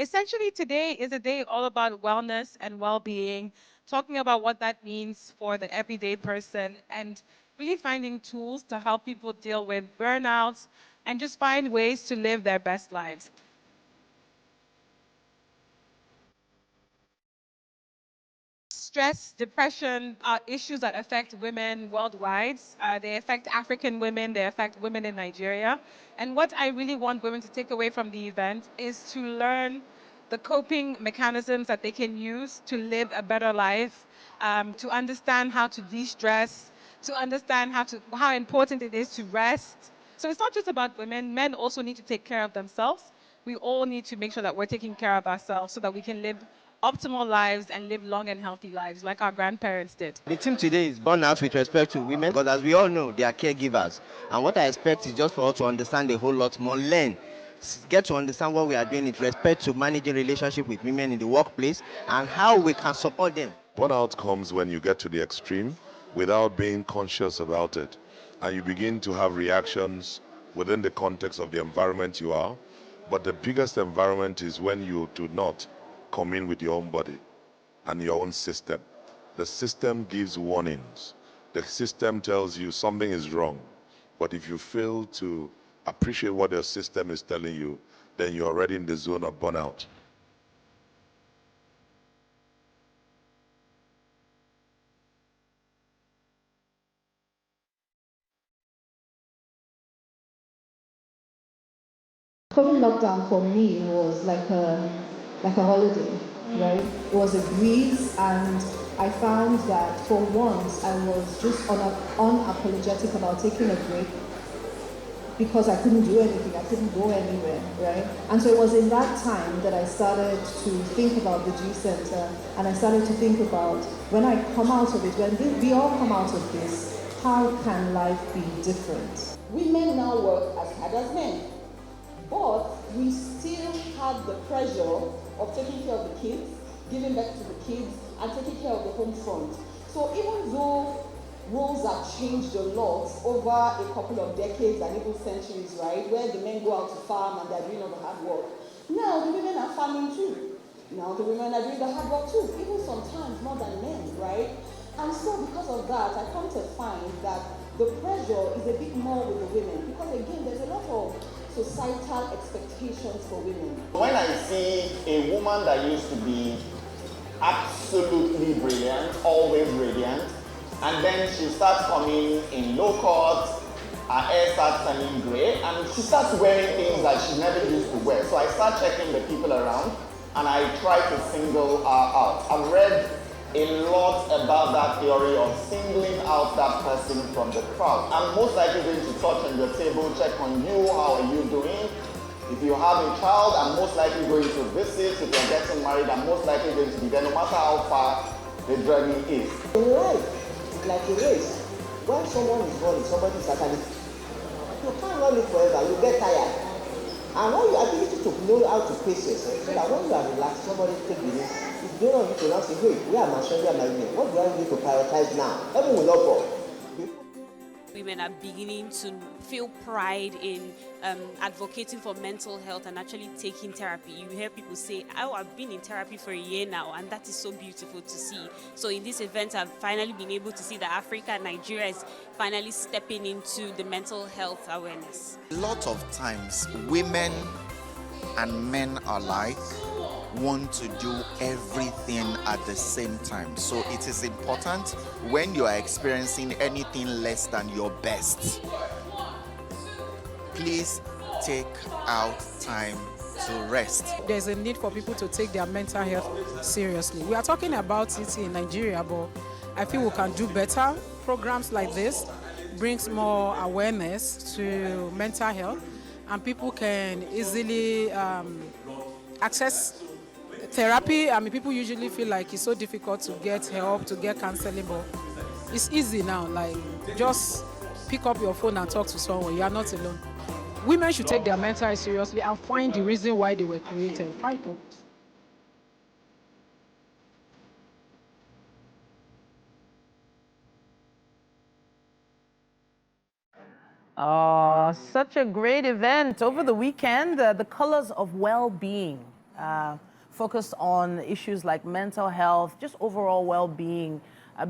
Essentially, today is a day all about wellness and well-being, talking about what that means for the everyday person and really finding tools to help people deal with burnouts and just find ways to live their best lives. Stress, depression are issues that affect women worldwide. They affect African women, they affect women in Nigeria. And what I really want women to take away from the event is to learn the coping mechanisms that they can use to live a better life, to understand how to de-stress, to understand how important it is to rest. So it's not just about women, men also need to take care of themselves. We all need to make sure that we're taking care of ourselves so that we can live optimal lives and live long and healthy lives like our grandparents did. The theme today is burnout with respect to women, because as we all know, they are caregivers. And what I expect is just for us to understand a whole lot more, learn, get to understand what we are doing with respect to managing relationship with women in the workplace and how we can support them. Burnout comes when you get to the extreme without being conscious about it. And you begin to have reactions within the context of the environment you are. But the biggest environment is when you do not come in with your own body and your own system. The system gives warnings. The system tells you something is wrong. But if you fail to appreciate what your system is telling you, then you're already in the zone of burnout. COVID lockdown for me was like a holiday, right? It was a breeze, and I found that for once I was just unapologetic about taking a break because I couldn't do anything, I couldn't go anywhere, right? And so it was in that time that I started to think about the G Center, and I started to think about when I come out of it, when we all come out of this, how can life be different? Women now work as hard as men, but we still have the pressure of taking care of the kids, giving back to the kids, and taking care of the home front. So even though roles have changed a lot over a couple of decades and even centuries, right, where the men go out to farm and they're doing all the hard work, now the women are farming too. Now the women are doing the hard work too, even sometimes more than men, right? And so because of that, I come to find that the pressure is a bit more with the women, because again, there's a lot of societal expectations for women. When I see a woman that used to be absolutely brilliant, always radiant, and then she starts coming in low cut, her hair starts turning grey, and she starts wearing things that she never used to wear. So I start checking the people around, and I try to single her out. I've read a lot about that theory of singling out that person from the crowd. I'm most likely going to touch on your table, check on you, how are you doing? If you have a child, I'm most likely going to visit. If you're getting married, I'm most likely going to be there no matter how far the journey is. In life, it's like a race. When someone is running, somebody is actually, you can't run it forever, you get tired. And when your ability to know how to pace yourself, so that when you are relaxed, somebody take the race. If you don't know to now say, hey, where am I showing my women? What do I need to prioritize now? Heaven will not fall. Women are beginning to feel pride in advocating for mental health and actually taking therapy. You hear people say, oh, I've been in therapy for a year now, and that is so beautiful to see. So in this event, I've finally been able to see that Africa and Nigeria is finally stepping into the mental health awareness. A lot of times, women and men alike want to do everything at the same time. So it is important when you are experiencing anything less than your best, please take out time to rest. There's a need for people to take their mental health seriously. We are talking about it in Nigeria, but I feel we can do better. Programs like this brings more awareness to mental health, and people can easily access therapy. I mean, people usually feel like it's so difficult to get help, to get counseling, but it's easy now. Like, just pick up your phone and talk to someone. You are not alone. Women should take their mental health seriously and find the reason why they were created. Find it. Oh, such a great event over the weekend, the Colors of Wellbeing focused on issues like mental health, just overall well-being,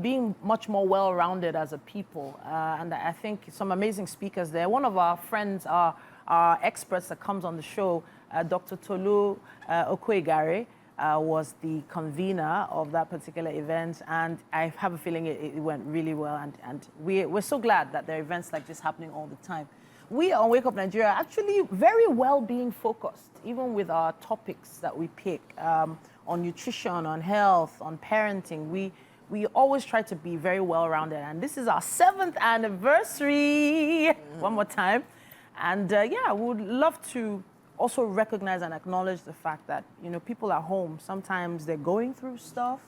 being much more well-rounded as a people. And I think some amazing speakers there. One of our friends, our experts that comes on the show, Dr. Tolu Okoegare, was the convener of that particular event, and I have a feeling it went really well, and we're so glad that there are events like this happening all the time. We on Wake Up Nigeria are actually very well-being focused, even with our topics that we pick on nutrition, on health, on parenting. We always try to be very well-rounded, and this is our 7th anniversary. One more time. And yeah, we would love to also recognize and acknowledge the fact that, people at home, sometimes they're going through stuff,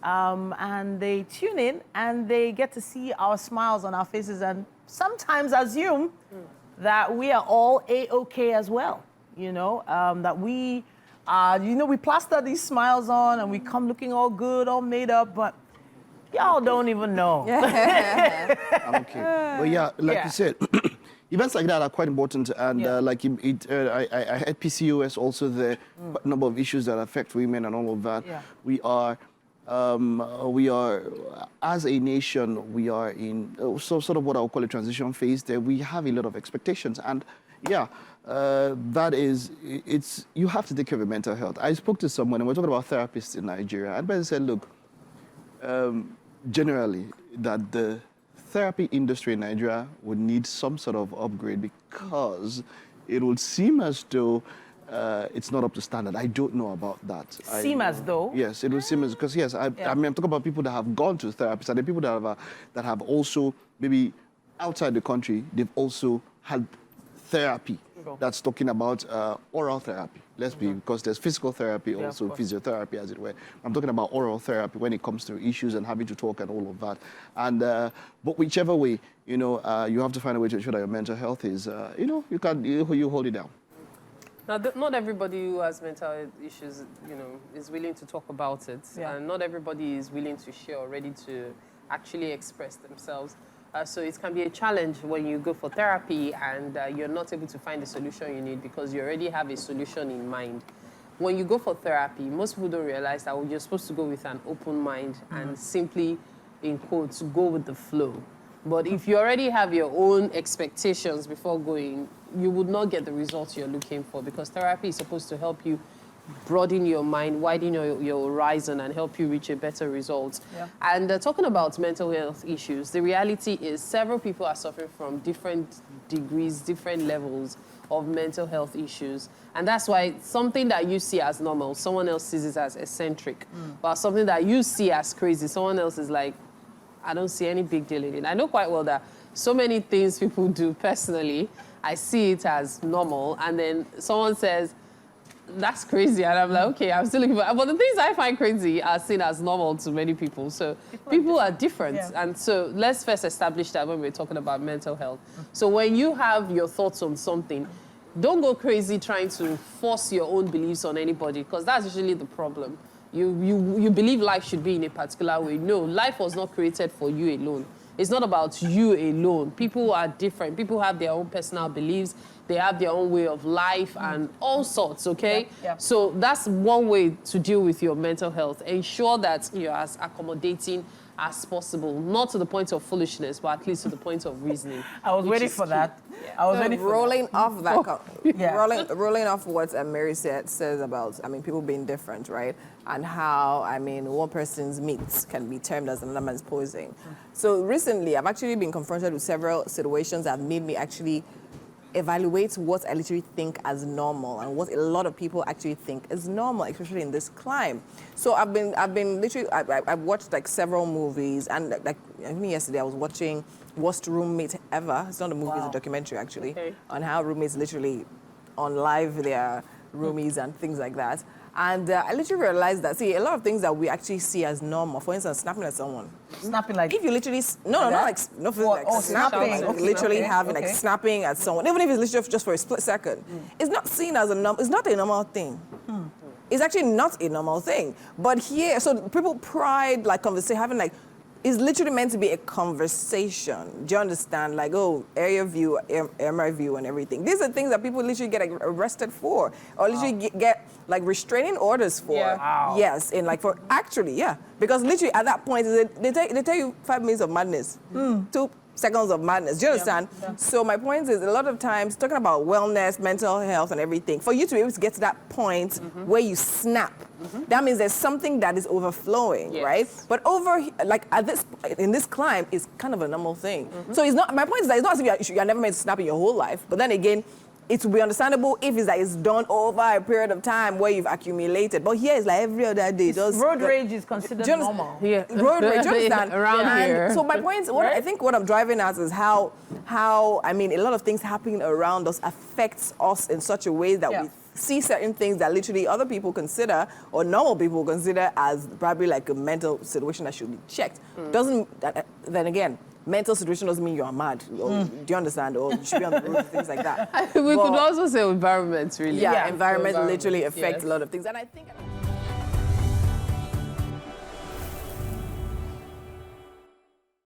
and they tune in and they get to see our smiles on our faces and sometimes assume that we are all A-okay as well, that we we plaster these smiles on and we come looking all good, all made up, but y'all don't even know. I'm okay. But yeah, like you said, events like that are quite important, and I had PCOS also there, a number of issues that affect women and all of that. Yeah. We are, as a nation, we are in sort of what I'll call a transition phase there. We have a lot of expectations, and that is, you have to take care of your mental health. I spoke to someone, and we're talking about therapists in Nigeria, and they said, look, generally, that the therapy industry in Nigeria would need some sort of upgrade because it would seem as though it's not up to standard. I don't know about that. As though? Yes, it would seem as, because yes, I mean, I'm talking about people that have gone to therapists and the people that have also, maybe outside the country, they've also had therapy. That's talking about oral therapy. Let's be, because there's physical therapy, also physiotherapy, as it were. I'm talking about oral therapy when it comes to issues and having to talk and all of that. And but whichever way, you have to find a way to ensure that your mental health is, you hold it down. Now, not everybody who has mental health issues, is willing to talk about it, and not everybody is willing to share or ready to actually express themselves. So it can be a challenge when you go for therapy and you're not able to find the solution you need because you already have a solution in mind. When you go for therapy, most people don't realize that you're supposed to go with an open mind and simply, in quotes, go with the flow. But if you already have your own expectations before going, you would not get the results you're looking for, because therapy is supposed to help you broaden your mind, widen your horizon, and help you reach a better result. Yeah. And talking about mental health issues, the reality is several people are suffering from different degrees, different levels of mental health issues. And that's why something that you see as normal, someone else sees it as eccentric. But something that you see as crazy, someone else is like, I don't see any big deal in it. I know quite well that so many things people do personally, I see it as normal, and then someone says, that's crazy, and I'm like, okay, I'm still looking for. But the things I find crazy are seen as normal to many people. So people are different, and so let's first establish that when we're talking about mental health. So when you have your thoughts on something, don't go crazy trying to force your own beliefs on anybody, because that's usually the problem. You believe life should be in a particular way. No, life was not created for you alone. It's not about you alone. People are different. People have their own personal beliefs. They have their own way of life and all sorts, okay? Yeah. So that's one way to deal with your mental health. Ensure that you're as accommodating as possible, not to the point of foolishness, but at least to the point of reasoning. I was waiting for that. Yeah. I was waiting for rolling off that. Rolling off what Mary says about, people being different, right? And how, one person's meat can be termed as another man's poison. So recently, I've actually been confronted with several situations that have made me actually evaluate what I literally think as normal and what a lot of people actually think is normal, especially in this climb. So I've watched like several movies, and like yesterday I was watching Worst Roommate Ever. It's not a movie, it's a documentary actually, on how roommates literally unlive their roomies and things like that. And I literally realized that, a lot of things that we actually see as normal, for instance, snapping at someone. Snapping like... If you literally... snapping. Like literally having, like, snapping at someone, even if it's literally just for a split second. It's not seen as it's not a normal thing. It's actually not a normal thing. But here, so people pride, like, having, like, It's literally meant to be a conversation. Do you understand? Like, oh, area view, MR view, and everything. These are things that people literally get arrested for, or literally get like restraining orders for. Yeah. Wow. Yes, and like for actually, yeah, because literally at that point, they tell you 5 minutes of madness, 2 seconds of madness. Do you understand? Yeah. So my point is, a lot of times talking about wellness, mental health, and everything, for you to be able to get to that point where you snap, that means there's something that is overflowing, Yes. right? But like in this climb, it's kind of a normal thing. So it's not. My point is that it's not as if you're never meant to snap in your whole life. But then again, it will be understandable if it's that it's done over a period of time where you've accumulated. But here it's like every other day. Just Road rage is considered normal. Yeah. Road rage, do you understand? Around here. So my point, I think what I'm driving at is how I mean, a lot of things happening around us affects us in such a way that we see certain things that literally other people consider, or normal people consider, as probably like a mental situation that should be checked. Then again, mental situation doesn't mean you're mad. Or, do you understand? Or you should be on the road, things like that. We could also say environment, really. Yeah, environment literally Yes. affects a lot of things. And I think...